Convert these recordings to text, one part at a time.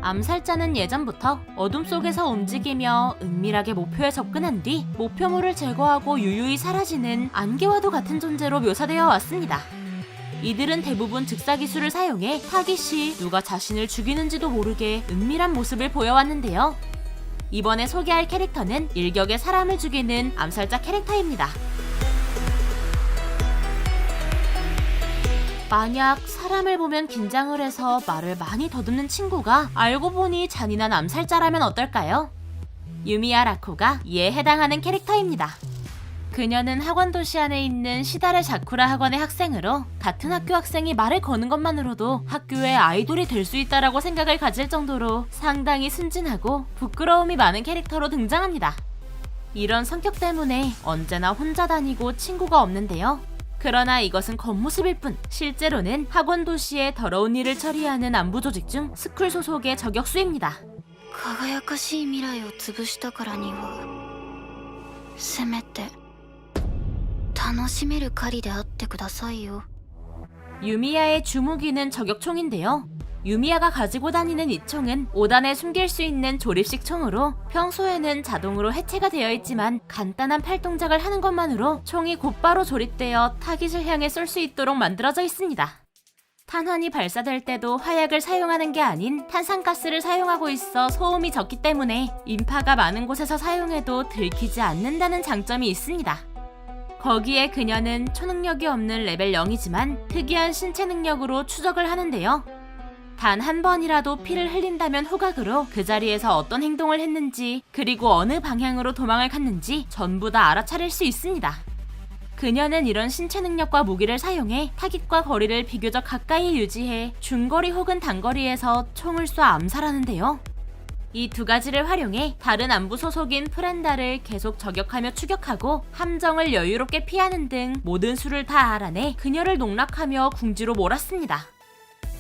암살자는 예전부터 어둠 속에서 움직이며 은밀하게 목표에 접근한 뒤 목표물을 제거하고 유유히 사라지는 안개와도 같은 존재로 묘사되어 왔습니다. 이들은 대부분 즉사기술을 사용해 타깃이 누가 자신을 죽이는지도 모르게 은밀한 모습을 보여왔는데요. 이번에 소개할 캐릭터는 일격에 사람을 죽이는 암살자 캐릭터입니다. 만약 사람을 보면 긴장을 해서 말을 많이 더듬는 친구가 알고 보니 잔인한 암살자라면 어떨까요? 유미야 라코가 이에 해당하는 캐릭터입니다. 그녀는 학원 도시 안에 있는 시다레 자쿠라 학원의 학생으로 같은 학교 학생이 말을 거는 것만으로도 학교의 아이돌이 될 수 있다라고 생각을 가질 정도로 상당히 순진하고 부끄러움이 많은 캐릭터로 등장합니다. 이런 성격 때문에 언제나 혼자 다니고 친구가 없는데요. 그러나 이것은 겉모습일 뿐 실제로는 학원 도시의 더러운 일을 처리하는 안부 조직 중 스쿨 소속의 저격수입니다. 輝かしい未来を潰したからにはせめて楽しめる狩りであってくださいよ。 유미야의 주무기는 저격총인데요. 유미야가 가지고 다니는 이 총은 5단에 숨길 수 있는 조립식 총으로 평소에는 자동으로 해체가 되어 있지만 간단한 팔동작을 하는 것만으로 총이 곧바로 조립되어 타깃을 향해 쏠 수 있도록 만들어져 있습니다. 탄환이 발사될 때도 화약을 사용하는 게 아닌 탄산가스를 사용하고 있어 소음이 적기 때문에 인파가 많은 곳에서 사용해도 들키지 않는다는 장점이 있습니다. 거기에 그녀는 초능력이 없는 레벨 0이지만 특이한 신체 능력으로 추적을 하는데요. 단 한 번이라도 피를 흘린다면 후각으로 그 자리에서 어떤 행동을 했는지 그리고 어느 방향으로 도망을 갔는지 전부 다 알아차릴 수 있습니다. 그녀는 이런 신체 능력과 무기를 사용해 타깃과 거리를 비교적 가까이 유지해 중거리 혹은 단거리에서 총을 쏴 암살하는데요. 이 두 가지를 활용해 다른 안부 소속인 프렌다를 계속 저격하며 추격하고 함정을 여유롭게 피하는 등 모든 수를 다 알아내 그녀를 농락하며 궁지로 몰았습니다.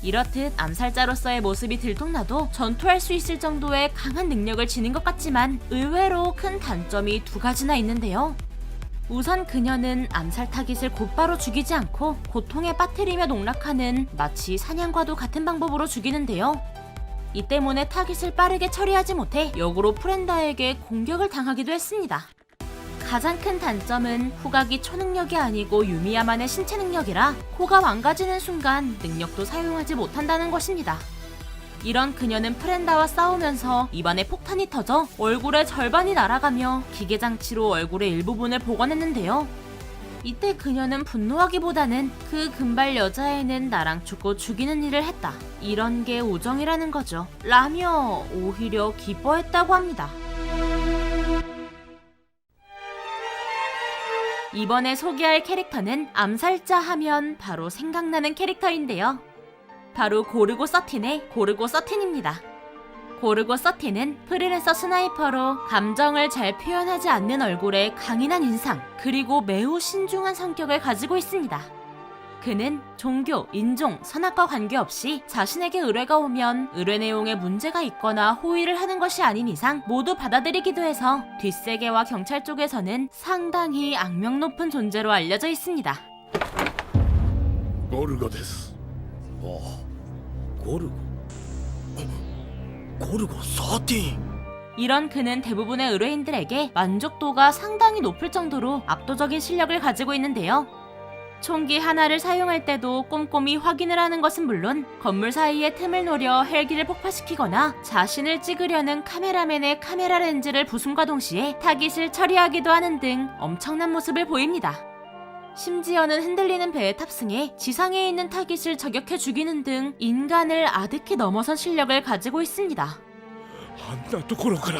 이렇듯 암살자로서의 모습이 들통나도 전투할 수 있을 정도의 강한 능력을 지닌 것 같지만 의외로 큰 단점이 두 가지나 있는데요. 우선 그녀는 암살 타깃을 곧바로 죽이지 않고 고통에 빠뜨리며 농락하는 마치 사냥과도 같은 방법으로 죽이는데요. 이 때문에 타깃을 빠르게 처리하지 못해 역으로 프렌다에게 공격을 당하기도 했습니다. 가장 큰 단점은 후각이 초능력이 아니고 유미야만의 신체 능력이라 코가 망가지는 순간 능력도 사용하지 못한다는 것입니다. 이런 그녀는 프렌다와 싸우면서 입안에 폭탄이 터져 얼굴의 절반이 날아가며 기계장치로 얼굴의 일부분을 복원했는데요. 이때 그녀는 분노하기보다는 그 금발 여자애는 나랑 죽고 죽이는 일을 했다. 이런 게 우정이라는 거죠. 라며 오히려 기뻐했다고 합니다. 이번에 소개할 캐릭터는 암살자 하면 바로 생각나는 캐릭터인데요. 바로 고르고 서틴의 고르고 서틴입니다. 고르고 서틴은 프리랜서 스나이퍼로 감정을 잘 표현하지 않는 얼굴에 강인한 인상, 그리고 매우 신중한 성격을 가지고 있습니다. 그는 종교, 인종, 선악과 관계없이 자신에게 의뢰가 오면 의뢰 내용에 문제가 있거나 호의를 하는 것이 아닌 이상 모두 받아들이기도 해서 뒷세계와 경찰 쪽에서는 상당히 악명 높은 존재로 알려져 있습니다. ゴルゴです。ああ、ゴルゴ。ゴルゴ13。 이런 그는 대부분의 의뢰인들에게 만족도가 상당히 높을 정도로 압도적인 실력을 가지고 있는데요. 총기 하나를 사용할 때도 꼼꼼히 확인을 하는 것은 물론 건물 사이에 틈을 노려 헬기를 폭파시키거나 자신을 찍으려는 카메라맨의 카메라 렌즈를 부숨과 동시에 타깃을 처리하기도 하는 등 엄청난 모습을 보입니다. 심지어는 흔들리는 배에 탑승해 지상에 있는 타깃을 저격해 죽이는 등 인간을 아득히 넘어선 실력을 가지고 있습니다. あんなところから。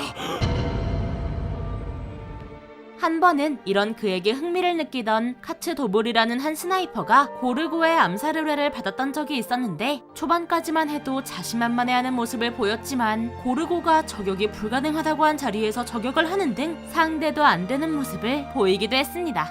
한 번은 이런 그에게 흥미를 느끼던 카츠 도볼이라는 한 스나이퍼가 고르고의 암살 의뢰를 받았던 적이 있었는데 초반까지만 해도 자신만만해하는 모습을 보였지만 고르고가 저격이 불가능하다고 한 자리에서 저격을 하는 등 상대도 안 되는 모습을 보이기도 했습니다.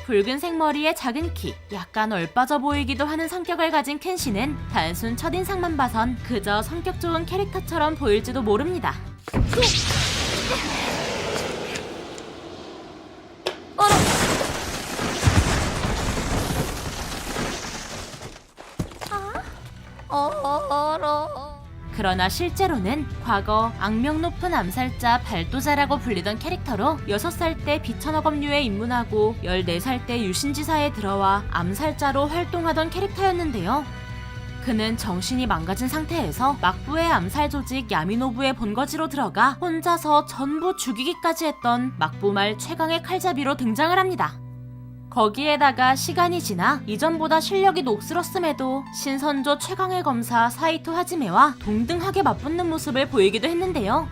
붉은색 머리에 작은 키, 약간 얼빠져 보이기도 하는 성격을 가진 켄시는 단순 첫인상만 봐선 그저 성격 좋은 캐릭터처럼 보일지도 모릅니다. 그러나 실제로는 과거 악명 높은 암살자 발도자라고 불리던 캐릭터로 6살 때 비천어검류에 입문하고 14살 때 유신지사에 들어와 암살자로 활동하던 캐릭터였는데요. 그는 정신이 망가진 상태에서 막부의 암살 조직 야미노부의 본거지로 들어가 혼자서 전부 죽이기까지 했던 막부말 최강의 칼잡이로 등장을 합니다. 거기에다가 시간이 지나 이전보다 실력이 녹슬었음에도 신선조 최강의 검사 사이토 하지메와 동등하게 맞붙는 모습을 보이기도 했는데요.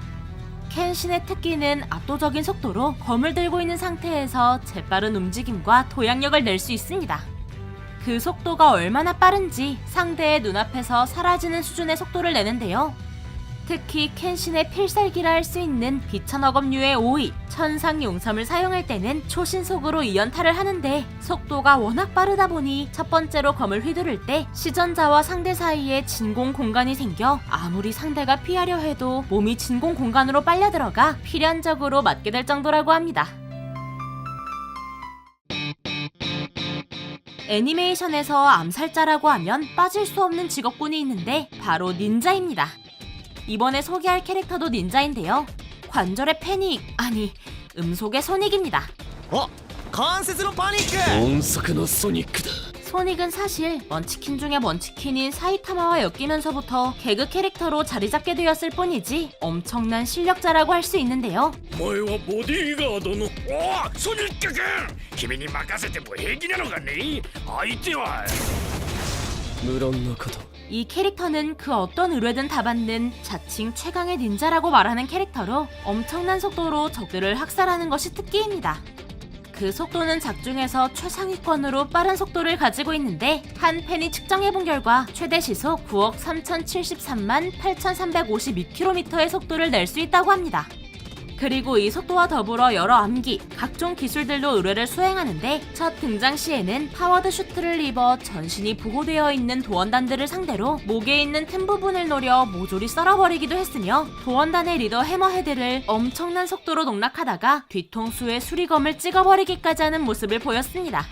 켄신의 특기는 압도적인 속도로 검을 들고 있는 상태에서 재빠른 움직임과 도약력을 낼 수 있습니다. 그 속도가 얼마나 빠른지 상대의 눈앞에서 사라지는 수준의 속도를 내는데요. 특히 켄신의 필살기라 할 수 있는 비천어검류의 오이, 천상용섬을 사용할 때는 초신속으로 이연타를 하는데 속도가 워낙 빠르다 보니 첫 번째로 검을 휘두를 때 시전자와 상대 사이에 진공 공간이 생겨 아무리 상대가 피하려 해도 몸이 진공 공간으로 빨려 들어가 필연적으로 맞게 될 정도라고 합니다. 애니메이션에서 암살자라고 하면 빠질 수 없는 직업군이 있는데 바로 닌자입니다. 이번에 소개할 캐릭터도 닌자인데요. 관절의 패닉, 아니 음속의 소닉입니다. 関節のパニック音速のソニックだ。 소닉은 사실 먼치킨 중에 먼치킨인 사이타마와 엮이면서부터 개그 캐릭터로 자리 잡게 되었을 뿐이지 엄청난 실력자라고 할 수 있는데요. お前はボディーガードのおおソニック君、君に任せても平気なのかね。相手は無論のこと。 이 캐릭터는 그 어떤 의뢰든 다 받는 자칭 최강의 닌자라고 말하는 캐릭터로 엄청난 속도로 적들을 학살하는 것이 특기입니다. 그 속도는 작중에서 최상위권으로 빠른 속도를 가지고 있는데 한 팬이 측정해본 결과 최대 시속 9억 3073만 8352km의 속도를 낼 수 있다고 합니다. 그리고 이 속도와 더불어 여러 암기, 각종 기술들로 의뢰를 수행하는데 첫 등장 시에는 파워드 슈트를 입어 전신이 보호되어 있는 도원단들을 상대로 목에 있는 틈 부분을 노려 모조리 썰어버리기도 했으며 도원단의 리더 해머헤드를 엄청난 속도로 농락하다가 뒤통수에 수리검을 찍어버리기까지 하는 모습을 보였습니다.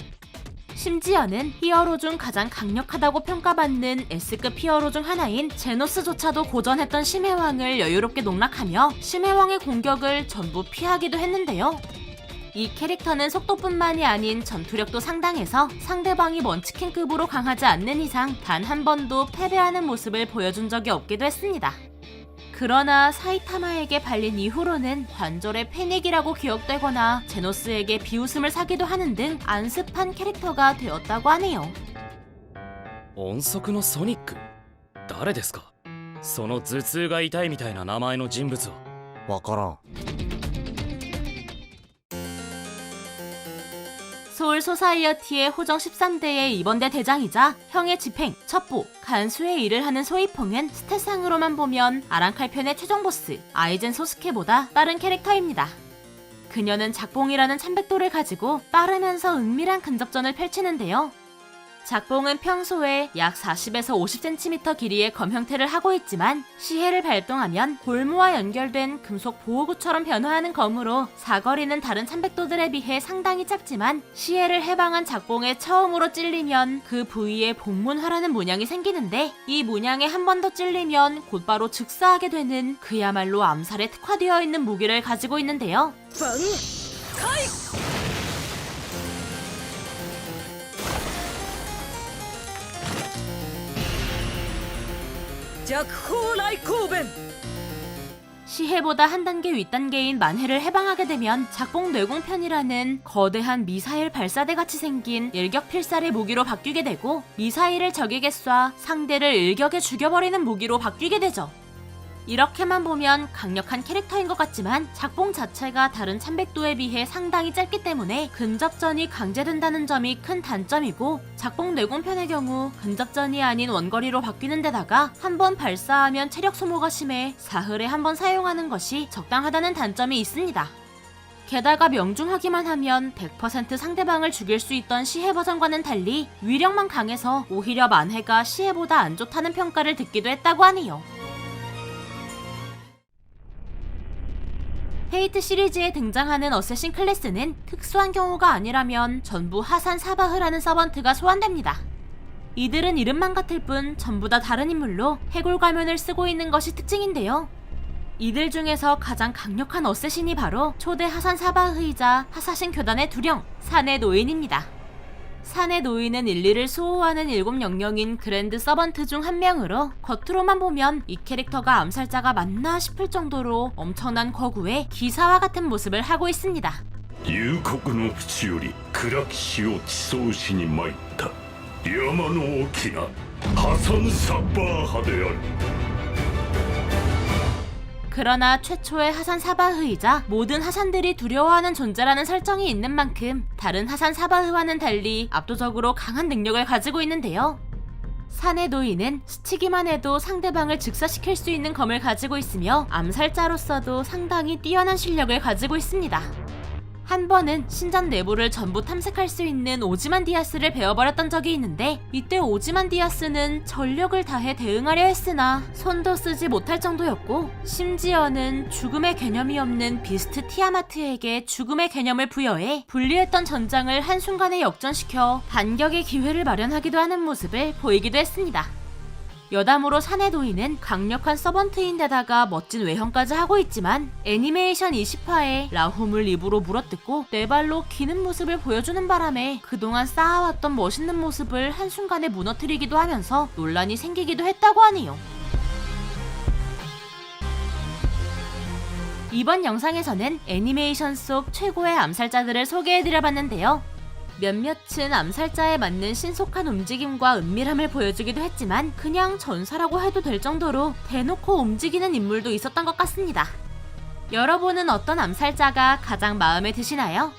심지어는 히어로 중 가장 강력하다고 평가받는 S급 히어로 중 하나인 제노스조차도 고전했던 심해왕을 여유롭게 농락하며 심해왕의 공격을 전부 피하기도 했는데요. 이 캐릭터는 속도뿐만이 아닌 전투력도 상당해서 상대방이 먼치킨급으로 강하지 않는 이상 단 한 번도 패배하는 모습을 보여준 적이 없기도 했습니다. 그러나 사이타마에게 발린 이후로는 관절의 패닉이라고 기억되거나 제노스에게 비웃음을 사기도 하는 등 안습한 캐릭터가 되었다고 하네요. 音速のソニック、誰ですか。その頭痛が痛いみたいな名前の人物は。わからん。 소울 소사이어티의 호정 13대의 이번대 대장이자 형의 집행, 첩보, 간수의 일을 하는 소이퐁은 스탯상으로만 보면 아랑칼편의 최종 보스 아이젠 소스케보다 빠른 캐릭터입니다. 그녀는 작봉이라는 참백도를 가지고 빠르면서 은밀한 근접전을 펼치는데요. 작봉은 평소에 약 40에서 50cm 길이의 검 형태를 하고 있지만 시해를 발동하면 골무와 연결된 금속 보호구처럼 변화하는 검으로 사거리는 다른 참백도들에 비해 상당히 작지만 시해를 해방한 작봉에 처음으로 찔리면 그 부위에 복문화라는 문양이 생기는데 이 문양에 한 번 더 찔리면 곧바로 즉사하게 되는 그야말로 암살에 특화되어 있는 무기를 가지고 있는데요. 시해보다 한 단계 윗단계인 만해를 해방하게 되면 작봉 뇌공편이라는 거대한 미사일 발사대 같이 생긴 일격필살의 무기로 바뀌게 되고 미사일을 적에게 쏴 상대를 일격에 죽여버리는 무기로 바뀌게 되죠. 이렇게만 보면 강력한 캐릭터인 것 같지만 작봉 자체가 다른 참백도에 비해 상당히 짧기 때문에 근접전이 강제된다는 점이 큰 단점이고 작봉 뇌공편의 경우 근접전이 아닌 원거리로 바뀌는 데다가 한 번 발사하면 체력 소모가 심해 사흘에 한 번 사용하는 것이 적당하다는 단점이 있습니다. 게다가 명중하기만 하면 100% 상대방을 죽일 수 있던 시해 버전과는 달리 위력만 강해서 오히려 만해가 시해보다 안 좋다는 평가를 듣기도 했다고 하네요. 페이트 시리즈에 등장하는 어쌔신 클래스는 특수한 경우가 아니라면 전부 하산 사바흐라는 서번트가 소환됩니다. 이들은 이름만 같을 뿐 전부 다 다른 인물로 해골 가면을 쓰고 있는 것이 특징인데요. 이들 중에서 가장 강력한 어쌔신이 바로 초대 하산 사바흐이자 하사신 교단의 두령, 산의 노인입니다. 산의 노인은 인리를 수호하는 7영령인 그랜드 서번트 중 한 명으로 겉으로만 보면 이 캐릭터가 암살자가 맞나 싶을 정도로 엄청난 거구에 기사와 같은 모습을 하고 있습니다. 幽谷の淵より暗き死を地層しに参った山の大きなハサンサッバー派である 그러나 최초의 하산 사바흐이자 모든 하산들이 두려워하는 존재라는 설정이 있는 만큼 다른 하산 사바흐와는 달리 압도적으로 강한 능력을 가지고 있는데요. 산의 노인은 스치기만 해도 상대방을 즉사시킬 수 있는 검을 가지고 있으며 암살자로서도 상당히 뛰어난 실력을 가지고 있습니다. 한 번은 신전 내부를 전부 탐색할 수 있는 오지만디아스를 베어버렸던 적이 있는데 이때 오지만디아스는 전력을 다해 대응하려 했으나 손도 쓰지 못할 정도였고 심지어는 죽음의 개념이 없는 비스트 티아마트에게 죽음의 개념을 부여해 불리했던 전장을 한순간에 역전시켜 반격의 기회를 마련하기도 하는 모습을 보이기도 했습니다. 여담으로 산의 노인은 강력한 서번트인데다가 멋진 외형까지 하고 있지만 애니메이션 20화에 라홈을 입으로 물어뜯고 네 발로 기는 모습을 보여주는 바람에 그동안 쌓아왔던 멋있는 모습을 한순간에 무너뜨리기도 하면서 논란이 생기기도 했다고 하네요. 이번 영상에서는 애니메이션 속 최고의 암살자들을 소개해드려봤는데요. 몇몇은 암살자에 맞는 신속한 움직임과 은밀함을 보여주기도 했지만 그냥 전사라고 해도 될 정도로 대놓고 움직이는 인물도 있었던 것 같습니다. 여러분은 어떤 암살자가 가장 마음에 드시나요?